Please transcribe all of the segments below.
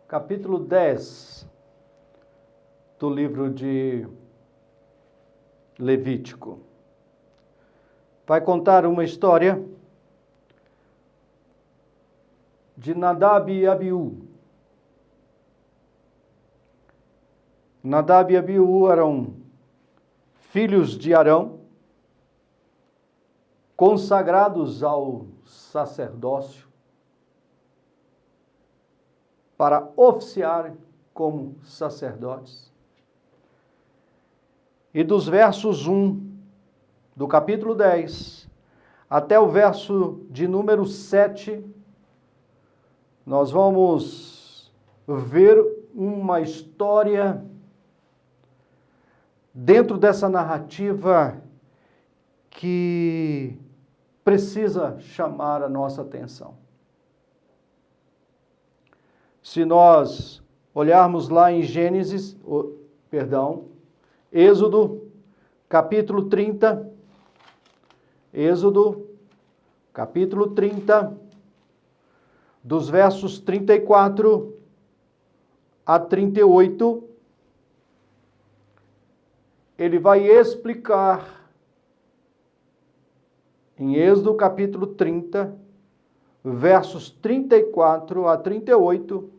capítulo 10 do livro de Levítico. Vai contar uma história de Nadab e Abiú. Nadab e Abiú eram filhos de Arão, consagrados ao sacerdócio para oficiar como sacerdotes. E dos versos 1 do capítulo 10 até o verso de número 7, nós vamos ver uma história dentro dessa narrativa que precisa chamar a nossa atenção. Se nós olharmos lá em Êxodo, capítulo 30, dos versos 34 a 38, ele vai explicar, em Êxodo capítulo 30, versos 34 a 38,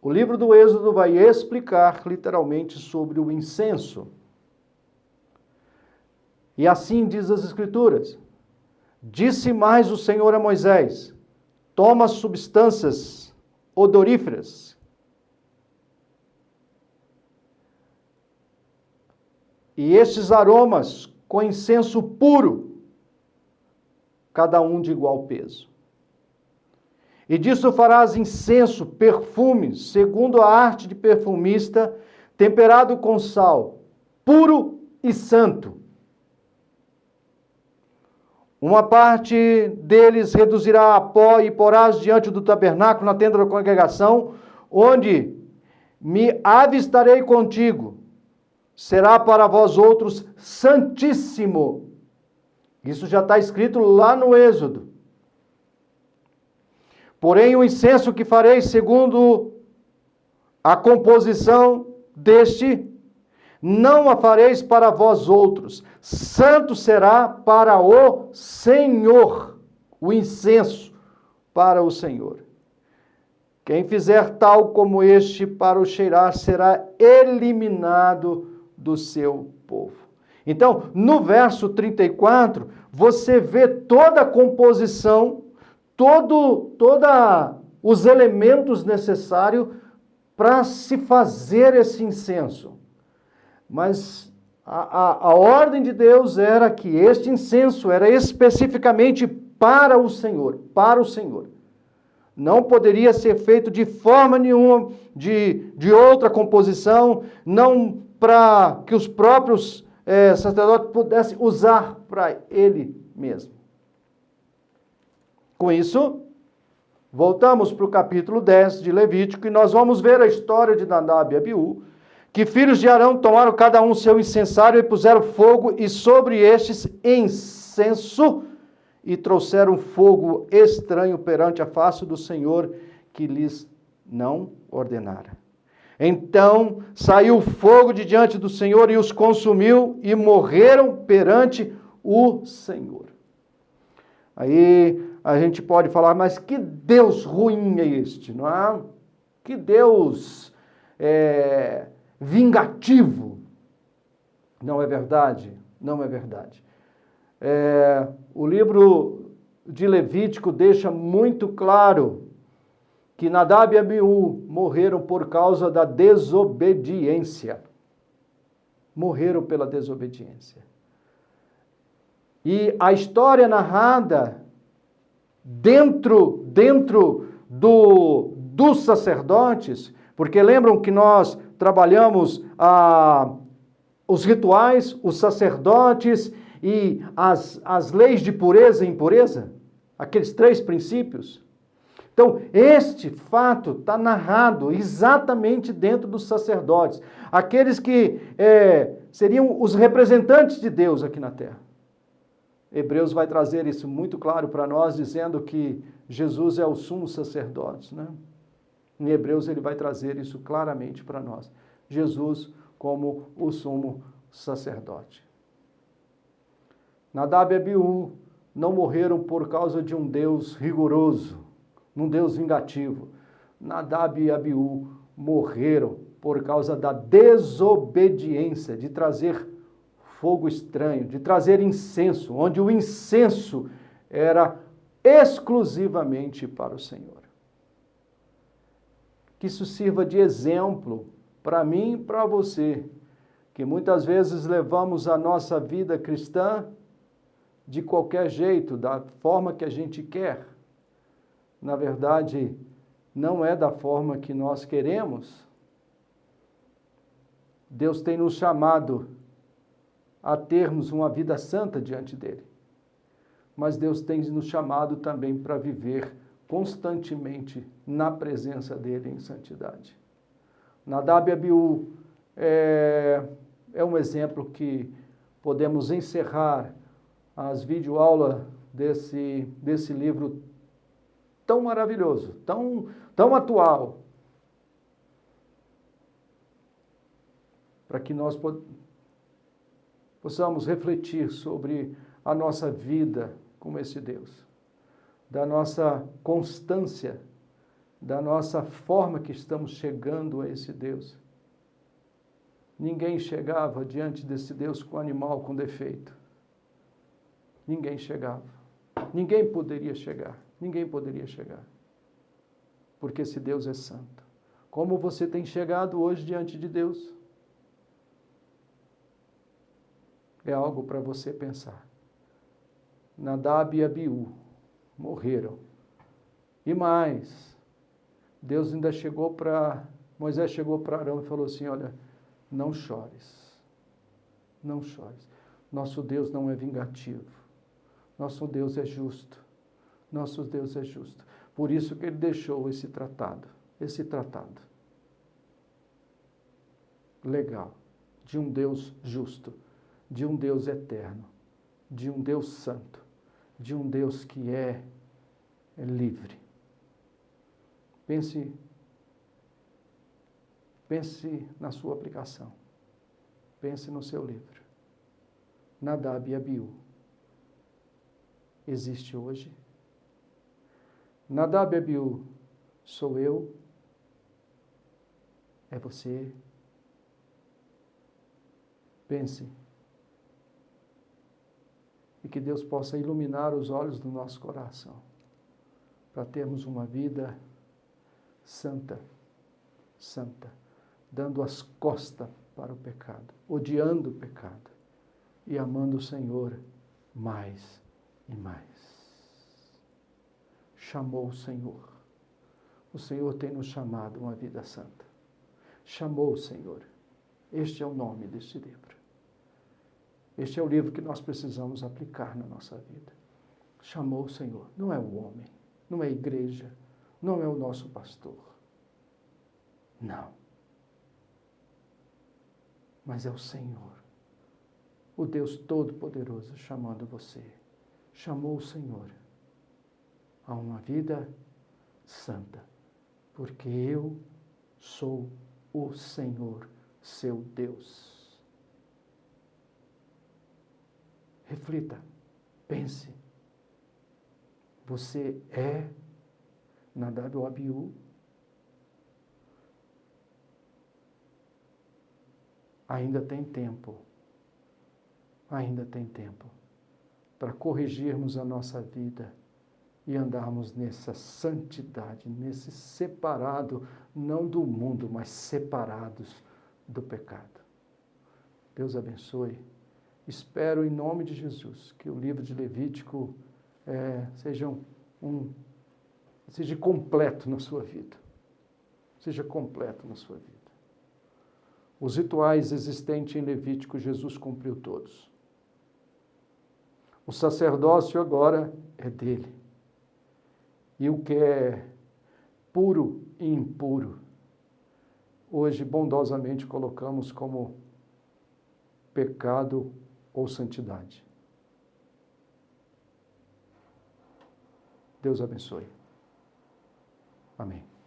o livro do Êxodo vai explicar literalmente sobre o incenso. E assim diz as Escrituras: disse mais o Senhor a Moisés: toma substâncias odoríferas e estes aromas com incenso puro, cada um de igual peso. E disso farás incenso, perfume, segundo a arte de perfumista, temperado com sal, puro e santo. Uma parte deles reduzirá a pó e porás diante do tabernáculo na tenda da congregação, onde me avistarei contigo. Será para vós outros santíssimo. Isso já está escrito lá no Êxodo. Porém, o incenso que farei segundo a composição deste, não a fareis para vós outros. Santo será para o Senhor, o incenso para o Senhor. Quem fizer tal como este para o cheirar será eliminado do seu povo. Então, no verso 34, você vê toda a composição, todos os elementos necessários para se fazer esse incenso. Mas a ordem de Deus era que este incenso era especificamente para o Senhor, Não poderia ser feito de forma nenhuma de outra composição, não para que os próprios sacerdotes pudessem usar para ele mesmo. Com isso, voltamos para o capítulo 10 de Levítico e nós vamos ver a história de Nadab e Abiú, que filhos de Arão tomaram cada um seu incensário e puseram fogo e sobre estes incenso e trouxeram fogo estranho perante a face do Senhor que lhes não ordenara. Então saiu fogo de diante do Senhor e os consumiu e morreram perante o Senhor. Aí a gente pode falar, mas que Deus ruim é este, não é? Que Deus vingativo. Não é verdade, não é verdade. O livro de Levítico deixa muito claro que Nadab e Abiú morreram por causa da desobediência. Morreram pela desobediência. E a história narrada dentro dos sacerdotes, porque lembram que nós trabalhamos os rituais, os sacerdotes e as leis de pureza e impureza, aqueles 3 princípios. Então, este fato está narrado exatamente dentro dos sacerdotes, aqueles que seriam os representantes de Deus aqui na terra. Hebreus vai trazer isso muito claro para nós, dizendo que Jesus é o sumo sacerdote, né? Em Hebreus ele vai trazer isso claramente para nós. Jesus como o sumo sacerdote. Nadab e Abiú não morreram por causa de um Deus rigoroso, um Deus vingativo. Nadab e Abiú morreram por causa da desobediência, de trazer fogo estranho, de trazer incenso, onde o incenso era exclusivamente para o Senhor. Que isso sirva de exemplo para mim e para você, que muitas vezes levamos a nossa vida cristã de qualquer jeito, da forma que a gente quer. Na verdade, não é da forma que nós queremos. Deus tem nos chamado a termos uma vida santa diante dele. Mas Deus tem nos chamado também para viver constantemente na presença dele em santidade. Nadab e Abiú é um exemplo que podemos encerrar as videoaulas desse livro tão maravilhoso, tão atual, para que nós possamos refletir sobre a nossa vida com esse Deus, da nossa constância, da nossa forma que estamos chegando a esse Deus. Ninguém chegava diante desse Deus com animal com defeito. Ninguém chegava. Ninguém poderia chegar. Ninguém poderia chegar. Porque esse Deus é santo. Como você tem chegado hoje diante de Deus? É algo para você pensar. Nadab e Abiú morreram. E mais, Deus ainda Moisés chegou para Arão e falou assim, olha, não chores, não chores. Nosso Deus não é vingativo, nosso Deus é justo, nosso Deus é justo. Por isso que ele deixou esse tratado legal, de um Deus justo, de um Deus eterno, de um Deus santo, de um Deus que é livre. Pense na sua aplicação. Pense no seu livro. Nadab e Abiú. Existe hoje? Nadab e Abiú sou eu? É você? Pense. E que Deus possa iluminar os olhos do nosso coração, para termos uma vida santa, dando as costas para o pecado, odiando o pecado e amando o Senhor mais e mais. Chamou o Senhor. O Senhor tem nos chamado a uma vida santa. Chamou o Senhor. Este é o nome deste livro. Este é o livro que nós precisamos aplicar na nossa vida. Chamou o Senhor. Não é o homem, não é a igreja, não é o nosso pastor. Não. Mas é o Senhor, o Deus Todo-Poderoso chamando você. Chamou o Senhor a uma vida santa, porque eu sou o Senhor, seu Deus. Reflita, pense. Você é Nadab ou Abiú? Ainda tem tempo para corrigirmos a nossa vida e andarmos nessa santidade, nesse separado, não do mundo, mas separados do pecado. Deus abençoe. Espero em nome de Jesus que o livro de Levítico seja completo na sua vida. Seja completo na sua vida. Os rituais existentes em Levítico, Jesus cumpriu todos. O sacerdócio agora é dele. E o que é puro e impuro, hoje bondosamente colocamos como pecado ou santidade. Deus abençoe. Amém.